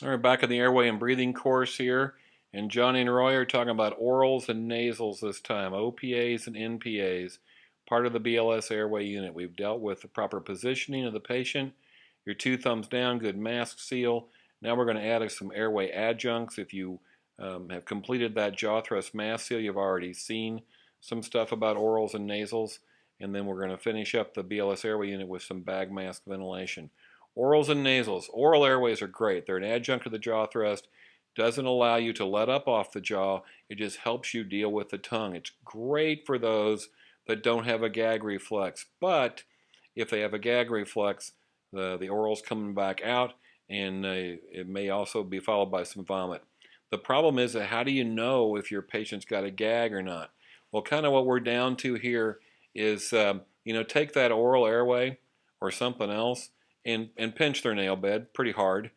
All right, back in the airway and breathing course here, and Johnny and Roy are talking about orals and nasals this time, OPAs and NPAs, part of the BLS airway unit. We've dealt with the proper positioning of the patient, your two thumbs down, good mask seal. Now we're going to add some airway adjuncts. If you have completed that jaw thrust mask seal, you've already seen some stuff about orals and nasals, and then we're going to finish up the BLS airway unit with some bag mask ventilation. Orals and nasals. Oral airways are great. They're an adjunct to the jaw thrust. Doesn't allow you to let up off the jaw. It just helps you deal with the tongue. It's great for those that don't have a gag reflex. But if they have a gag reflex, the oral's coming back out, and it may also be followed by some vomit. The problem is that how do you know if your patient's got a gag or not? Well, kind of what we're down to here is, take that oral airway or something else and pinch their nail bed pretty hard.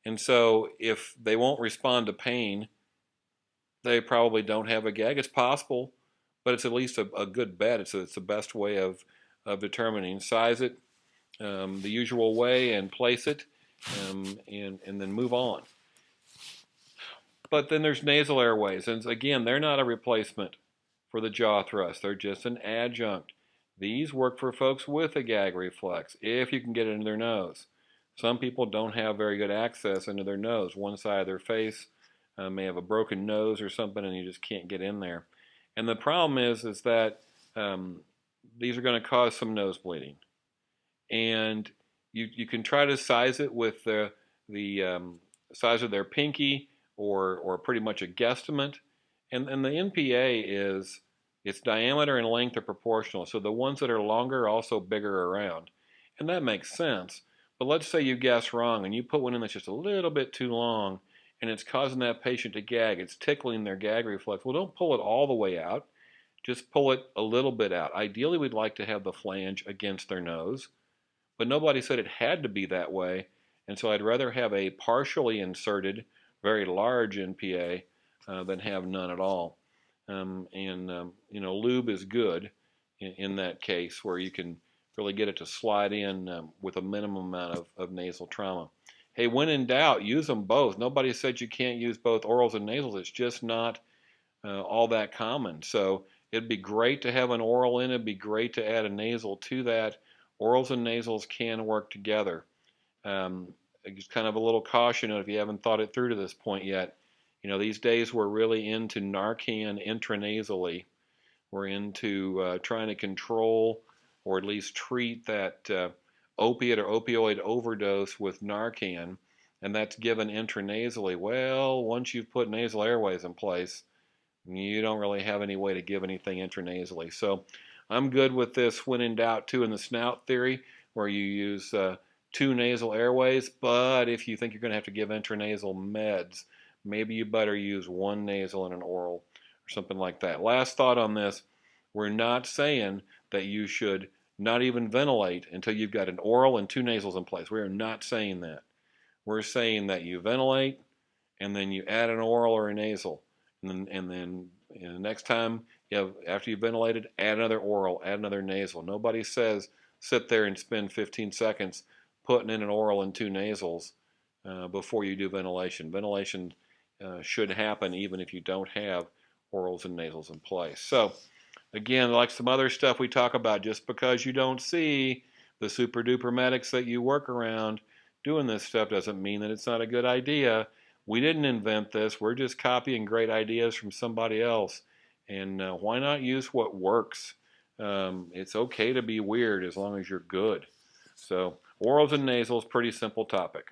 And so if they won't respond to pain, they probably don't have a gag. It's possible, but it's at least a good bet. It's the best way of determining. Size it the usual way and place it, and then move on. But then there's nasal airways, and again, they're not a replacement for the jaw thrust. They're just an adjunct. These work for folks with a gag reflex, if you can get it into their nose. Some people don't have very good access into their nose. One side of their face may have a broken nose or something, and you just can't get in there. And the problem is that these are going to cause some nose bleeding. And you can try to size it with the size of their pinky or pretty much a guesstimate. And the NPA is its diameter and length are proportional. So the ones that are longer are also bigger around. And that makes sense. But let's say you guess wrong and you put one in that's just a little bit too long and it's causing that patient to gag. It's tickling their gag reflex. Well, don't pull it all the way out. Just pull it a little bit out. Ideally, we'd like to have the flange against their nose. But nobody said it had to be that way. And so I'd rather have a partially inserted, very large NPA than have none at all. Lube is good in that case where you can really get it to slide in with a minimum amount of nasal trauma. Hey, when in doubt, use them both. Nobody said you can't use both orals and nasals. It's just not all that common. So it'd be great to have an oral in. It'd be great to add a nasal to that. Orals and nasals can work together. Just kind of a little caution if you haven't thought it through to this point yet. These days we're really into Narcan intranasally. We're into trying to control or at least treat that opiate or opioid overdose with Narcan, and that's given intranasally. Well, once you've put nasal airways in place, you don't really have any way to give anything intranasally. So I'm good with this when in doubt, two in the snout theory, where you use two nasal airways, but if you think you're going to have to give intranasal meds, maybe you better use one nasal and an oral or something like that. Last thought on this, we're not saying that you should not even ventilate until you've got an oral and two nasals in place. We are not saying that. We're saying that you ventilate and then you add an oral or a nasal. And then the next time after you've ventilated, add another oral, add another nasal. Nobody says sit there and spend 15 seconds putting in an oral and two nasals before you do ventilation. Ventilation should happen even if you don't have orals and nasals in place. So again, like some other stuff we talk about, just because you don't see the super duper medics that you work around doing this stuff doesn't mean that it's not a good idea. We didn't invent this. We're just copying great ideas from somebody else. And why not use what works? It's okay to be weird as long as you're good. So orals and nasals, pretty simple topic.